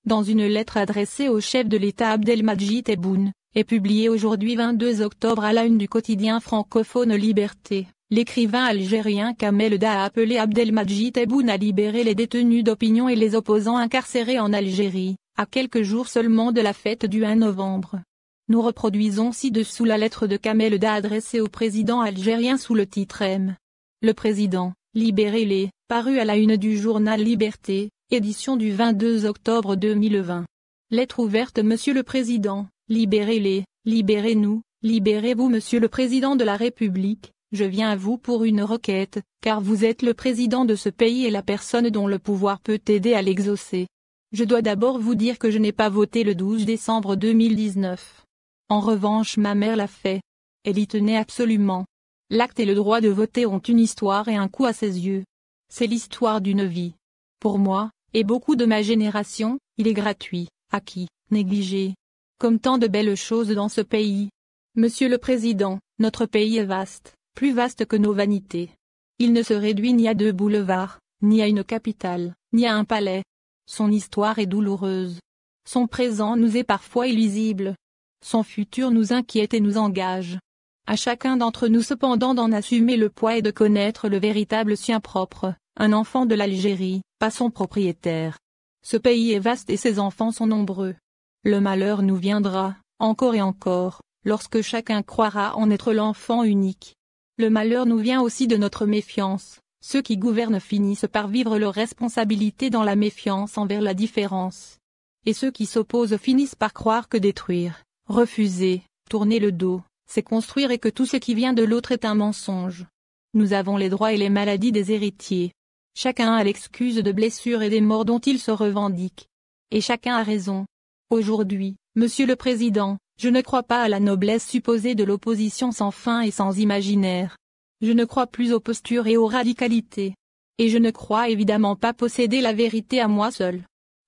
dans une lettre adressée au chef de l'État Abdelmadjid Tebboune, et publiée aujourd'hui 22 octobre à la une du quotidien francophone Liberté, l'écrivain algérien Kamel Da a appelé Abdelmadjid Tebboune à libérer les détenus d'opinion et les opposants incarcérés en Algérie, à quelques jours seulement de la fête du 1 novembre. Nous reproduisons ci-dessous la lettre de Kamel Da adressée au président algérien sous le titre M. Le président, libérez-les, paru à la une du journal Liberté, édition du 22 octobre 2020. Lettre ouverte. Monsieur le Président, libérez-les, libérez-nous, libérez-vous. Monsieur le Président de la République, je viens à vous pour une requête, car vous êtes le président de ce pays et la personne dont le pouvoir peut aider à l'exaucer. Je dois d'abord vous dire que je n'ai pas voté le 12 décembre 2019. En revanche, ma mère l'a fait. Elle y tenait absolument. L'acte et le droit de voter ont une histoire et un coût à ses yeux. C'est l'histoire d'une vie. Pour moi, et beaucoup de ma génération, il est gratuit, acquis, négligé. Comme tant de belles choses dans ce pays. Monsieur le Président, notre pays est vaste, plus vaste que nos vanités. Il ne se réduit ni à 2 boulevards, ni à une capitale, ni à un palais. Son histoire est douloureuse. Son présent nous est parfois illisible. Son futur nous inquiète et nous engage. À chacun d'entre nous cependant d'en assumer le poids et de connaître le véritable sien propre, un enfant de l'Algérie, pas son propriétaire. Ce pays est vaste et ses enfants sont nombreux. Le malheur nous viendra, encore et encore, lorsque chacun croira en être l'enfant unique. Le malheur nous vient aussi de notre méfiance. Ceux qui gouvernent finissent par vivre leurs responsabilités dans la méfiance envers la différence. Et ceux qui s'opposent finissent par croire que détruire, refuser, tourner le dos, c'est construire et que tout ce qui vient de l'autre est un mensonge. Nous avons les droits et les maladies des héritiers. Chacun a l'excuse de blessures et des morts dont il se revendique. Et chacun a raison. Aujourd'hui, Monsieur le Président, je ne crois pas à la noblesse supposée de l'opposition sans fin et sans imaginaire. Je ne crois plus aux postures et aux radicalités. Et je ne crois évidemment pas posséder la vérité à moi seul.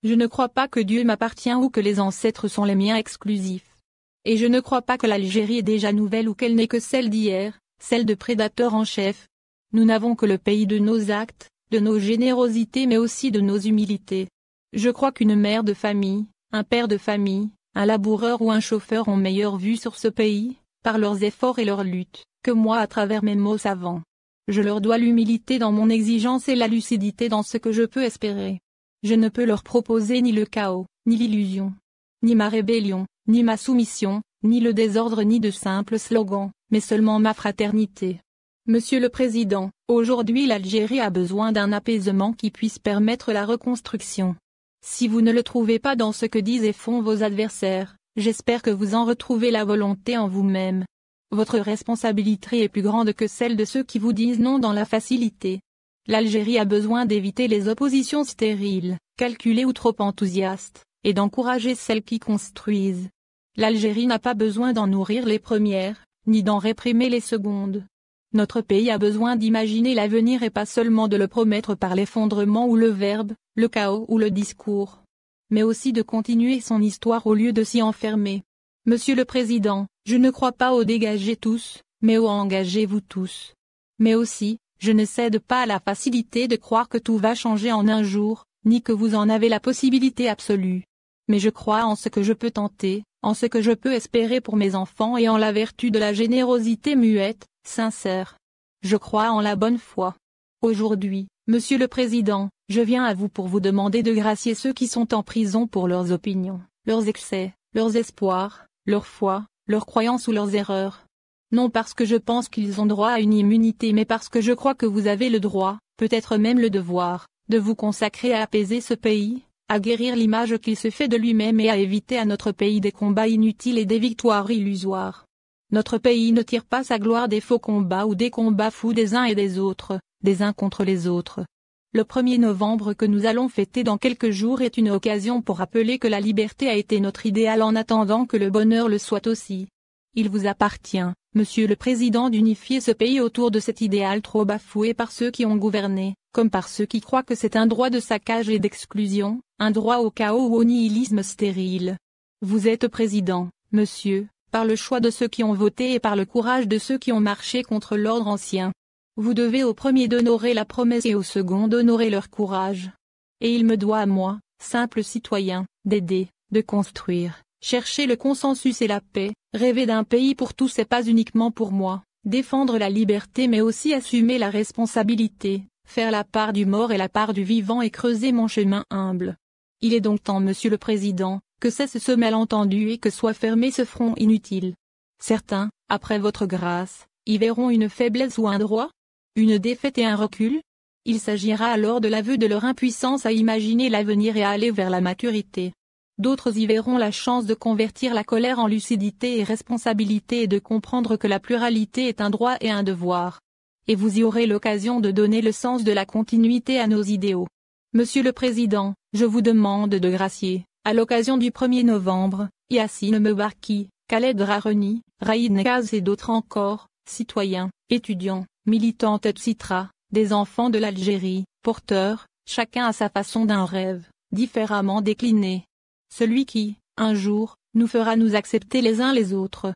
Je ne crois pas que Dieu m'appartient ou que les ancêtres sont les miens exclusifs. Et je ne crois pas que l'Algérie est déjà nouvelle ou qu'elle n'est que celle d'hier, celle de prédateurs en chef. Nous n'avons que le pays de nos actes, de nos générosités mais aussi de nos humilités. Je crois qu'une mère de famille, un père de famille, un laboureur ou un chauffeur ont meilleure vue sur ce pays, par leurs efforts et leurs luttes, que moi à travers mes mots savants. Je leur dois l'humilité dans mon exigence et la lucidité dans ce que je peux espérer. Je ne peux leur proposer ni le chaos, ni l'illusion, ni ma rébellion, ni ma soumission, ni le désordre ni de simples slogans, mais seulement ma fraternité. Monsieur le Président, aujourd'hui l'Algérie a besoin d'un apaisement qui puisse permettre la reconstruction. Si vous ne le trouvez pas dans ce que disent et font vos adversaires, j'espère que vous en retrouvez la volonté en vous-même. Votre responsabilité est plus grande que celle de ceux qui vous disent non dans la facilité. L'Algérie a besoin d'éviter les oppositions stériles, calculées ou trop enthousiastes, et d'encourager celles qui construisent. L'Algérie n'a pas besoin d'en nourrir les premières, ni d'en réprimer les secondes. Notre pays a besoin d'imaginer l'avenir et pas seulement de le promettre par l'effondrement ou le verbe, le chaos ou le discours. Mais aussi de continuer son histoire au lieu de s'y enfermer. Monsieur le Président, je ne crois pas au dégagez tous, mais au engagez-vous tous. Mais aussi, je ne cède pas à la facilité de croire que tout va changer en un jour, ni que vous en avez la possibilité absolue. Mais je crois en ce que je peux tenter, en ce que je peux espérer pour mes enfants et en la vertu de la générosité muette, sincère. Je crois en la bonne foi. Aujourd'hui, Monsieur le Président, je viens à vous pour vous demander de gracier ceux qui sont en prison pour leurs opinions, leurs excès, leurs espoirs, leur foi, leurs croyances ou leurs erreurs. Non parce que je pense qu'ils ont droit à une immunité mais parce que je crois que vous avez le droit, peut-être même le devoir, de vous consacrer à apaiser ce pays, à guérir l'image qu'il se fait de lui-même et à éviter à notre pays des combats inutiles et des victoires illusoires. Notre pays ne tire pas sa gloire des faux combats ou des combats fous des uns et des autres, des uns contre les autres. Le 1er novembre que nous allons fêter dans quelques jours est une occasion pour rappeler que la liberté a été notre idéal en attendant que le bonheur le soit aussi. Il vous appartient, Monsieur le Président, d'unifier ce pays autour de cet idéal trop bafoué par ceux qui ont gouverné, comme par ceux qui croient que c'est un droit de saccage et d'exclusion, un droit au chaos ou au nihilisme stérile. Vous êtes président, monsieur, par le choix de ceux qui ont voté et par le courage de ceux qui ont marché contre l'ordre ancien. Vous devez au premier d'honorer la promesse et au second d'honorer leur courage. Et il me doit à moi, simple citoyen, d'aider, de construire, chercher le consensus et la paix, rêver d'un pays pour tous et pas uniquement pour moi, défendre la liberté mais aussi assumer la responsabilité, faire la part du mort et la part du vivant et creuser mon chemin humble. Il est donc temps, Monsieur le Président, que cesse ce malentendu et que soit fermé ce front inutile. Certains, après votre grâce, y verront une faiblesse ou un droit, une défaite et un recul. Il s'agira alors de l'aveu de leur impuissance à imaginer l'avenir et à aller vers la maturité. D'autres y verront la chance de convertir la colère en lucidité et responsabilité et de comprendre que la pluralité est un droit et un devoir. Et vous y aurez l'occasion de donner le sens de la continuité à nos idéaux. Monsieur le Président, je vous demande de gracier, à l'occasion du 1er novembre, Yassine Mebarki, Khaled Rareni, Raïd Nekaz et d'autres encore, citoyens, étudiants, militants etc., des enfants de l'Algérie, porteurs, chacun à sa façon d'un rêve, différemment décliné. Celui qui, un jour, nous fera nous accepter les uns les autres.